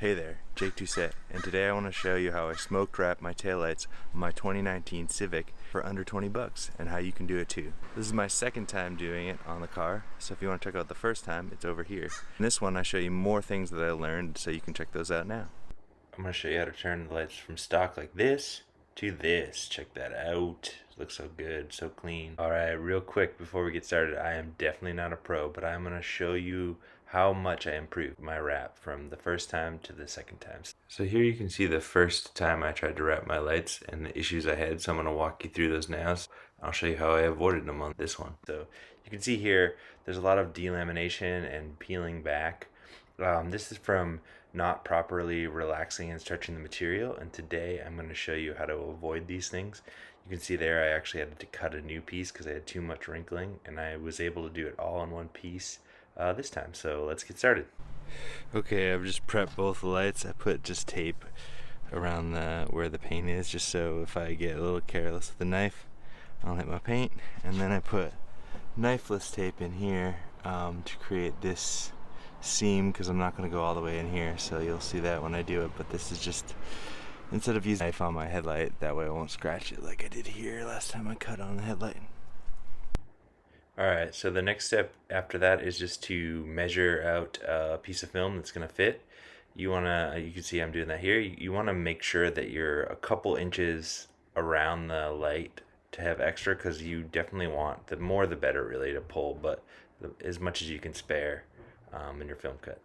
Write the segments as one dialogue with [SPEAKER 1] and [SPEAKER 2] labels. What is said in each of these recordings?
[SPEAKER 1] Hey there, Jake Doucette, and today I want to show you how I smoke wrap my taillights on my 2019 Civic for under 20 bucks and how you can do it too. This is my second time doing it on the car, so if you want to check out the first time, it's over here. In this one I show you more things that I learned, so you can check those out now. I'm going to show you how to turn the lights from stock like this to this. Check that out. It looks so good, so clean. Alright, real quick before we get started, I am definitely not a pro, but I'm going to show you how much I improved my wrap from the first time to the second time. So here you can see the first time I tried to wrap my lights and the issues I had, so I'm going to walk you through those now. I'll show you how I avoided them on this one. So you can see here there's a lot of delamination and peeling back. This is from not properly relaxing and stretching the material, and today I'm going to show you how to avoid these things. You can see there I actually had to cut a new piece because I had too much wrinkling, and I was able to do it all in one piece this time. So let's get started. Okay, I've just prepped both the lights. I put just tape around where the paint is, just so if I get a little careless with the knife, I'll hit my paint. And then I put knifeless tape in here to create this seam, because I'm not going to go all the way in here, so you'll see that when I do it. But this is just, instead of using a knife on my headlight, that way I won't scratch it like I did here last time I cut on the headlight. Alright, so the next step after that is just to measure out a piece of film that's going to fit. You can see I'm doing that here. You want to make sure that you're a couple inches around the light to have extra, because you definitely want, the more the better really to pull, but as much as you can spare in your film cut.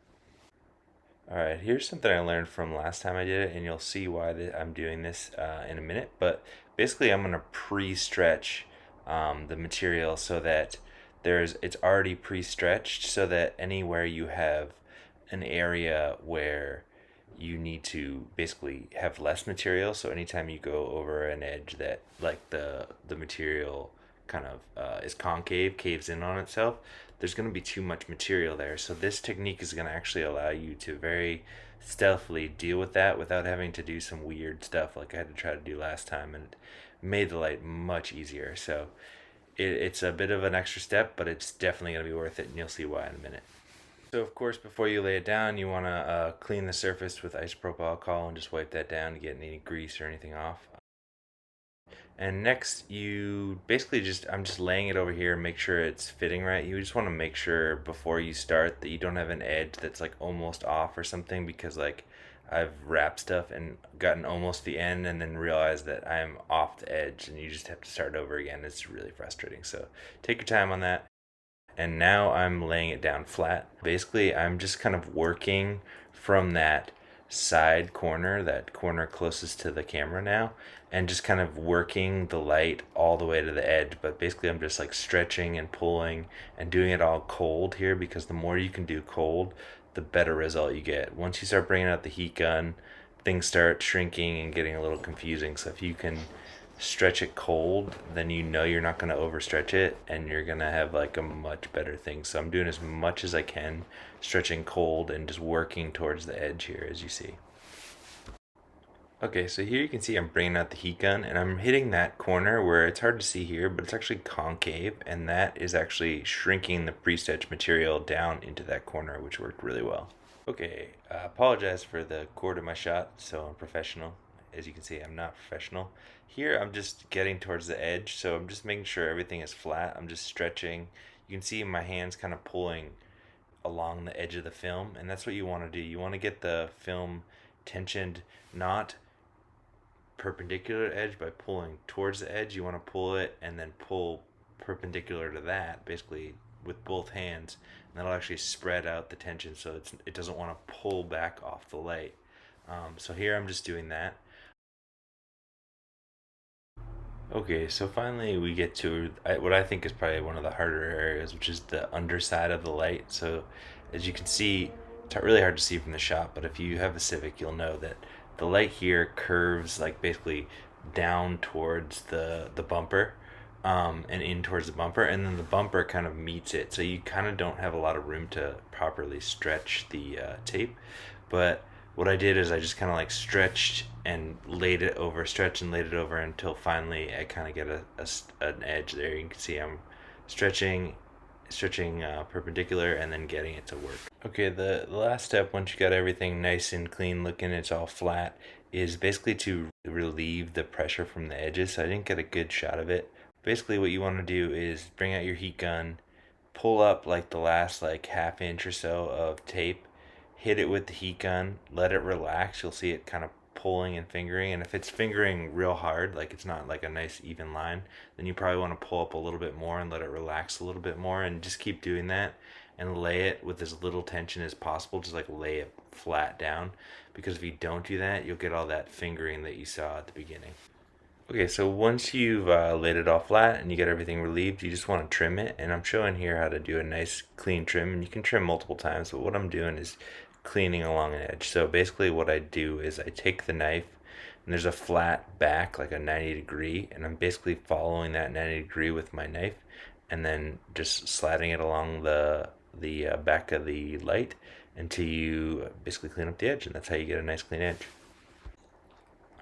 [SPEAKER 1] Alright, here's something I learned from last time I did it, and you'll see why I'm doing this in a minute. But basically I'm going to pre-stretch the material so that it's already pre-stretched, so that anywhere you have an area where you need to basically have less material, so anytime you go over an edge that like the material kind of is concave, caves in on itself, there's going to be too much material there. So this technique is going to actually allow you to very stealthily deal with that without having to do some weird stuff like I had to try to do last time, and it made the light much easier. So it's a bit of an extra step, but it's definitely going to be worth it, and you'll see why in a minute. So of course, before you lay it down, you want to clean the surface with isopropyl alcohol and just wipe that down to get any grease or anything off. And next, you basically I'm just laying it over here, make sure it's fitting right. You just want to make sure before you start that you don't have an edge that's like almost off or something, because like I've wrapped stuff and gotten almost the end and then realized that I'm off the edge, and you just have to start over again. It's really frustrating. So take your time on that. And now I'm laying it down flat. Basically, I'm just kind of working from that side corner, that corner closest to the camera now, and just kind of working the light all the way to the edge. But basically I'm just like stretching and pulling and doing it all cold here, because the more you can do cold, the better result you get. Once you start bringing out the heat gun, things start shrinking and getting a little confusing. So if you can stretch it cold, then you know you're not going to overstretch it, and you're going to have like a much better thing. So I'm doing as much as I can stretching cold and just working towards the edge here, as you see. Okay, so here you can see I'm bringing out the heat gun, and I'm hitting that corner where it's hard to see here, but it's actually concave, and that is actually shrinking the pre-stretch material down into that corner, which worked really well. Okay, I apologize for the cord of my shot, so unprofessional. As you can see, I'm not professional. Here I'm just getting towards the edge, so I'm just making sure everything is flat. I'm just stretching. You can see my hands kind of pulling along the edge of the film, and that's what you want to do. You want to get the film tensioned, not perpendicular to edge by pulling towards the edge. You want to pull it and then pull perpendicular to that, basically with both hands, and that'll actually spread out the tension, so it doesn't want to pull back off the light. So here I'm just doing that. Okay, so finally we get to what I think is probably one of the harder areas, which is the underside of the light. So as you can see, it's really hard to see from the shot, but if you have a Civic, you'll know that the light here curves like basically down towards the bumper, and in towards the bumper, and then the bumper kind of meets it. So you kind of don't have a lot of room to properly stretch the tape. But what I did is I just kind of like stretched and laid it over, until finally I kind of get an edge there. You can see I'm stretching stretching perpendicular and then getting it to work. Okay, the last step, once you got everything nice and clean looking, it's all flat, is basically to relieve the pressure from the edges. So I didn't get a good shot of it. Basically what you want to do is bring out your heat gun, pull up like the last like half inch or so of tape, hit it with the heat gun, let it relax. You'll see it kind of pulling and fingering. And if it's fingering real hard, like it's not like a nice even line, then you probably want to pull up a little bit more and let it relax a little bit more, and just keep doing that and lay it with as little tension as possible. Just like lay it flat down, because if you don't do that, you'll get all that fingering that you saw at the beginning. Okay, so once you've laid it all flat and you get everything relieved, you just want to trim it. And I'm showing here how to do a nice clean trim. And you can trim multiple times, but what I'm doing is cleaning along an edge. So basically what I do is I take the knife, and there's a flat back, like a 90 degree, and I'm basically following that 90 degree with my knife, and then just sliding it along the back of the light until you basically clean up the edge, and that's how you get a nice clean edge.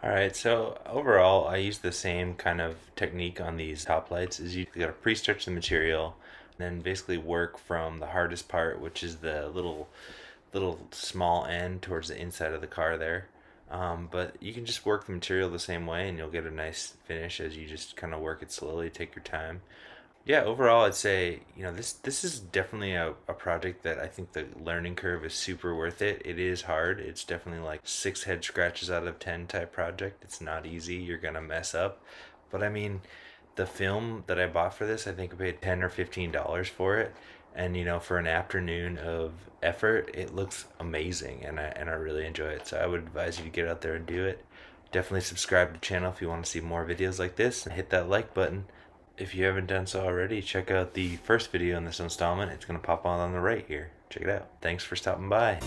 [SPEAKER 1] Alright, so overall I use the same kind of technique on these top lights. Is you gotta pre-stretch the material, and then basically work from the hardest part, which is the little small end towards the inside of the car there. But you can just work the material the same way and you'll get a nice finish as you just kind of work it slowly, take your time. Yeah, overall, I'd say, this is definitely a project that I think the learning curve is super worth it. It is hard. It's definitely like 6 head scratches out of 10 type project. It's not easy. You're gonna mess up. But I mean, the film that I bought for this, I think I paid $10 or $15 for it. And for an afternoon of effort, it looks amazing, and I really enjoy it. So I would advise you to get out there and do it. Definitely subscribe to the channel if you want to see more videos like this, and hit that like button. If you haven't done so already, check out the first video in this installment. It's going to pop on the right here. Check it out. Thanks for stopping by.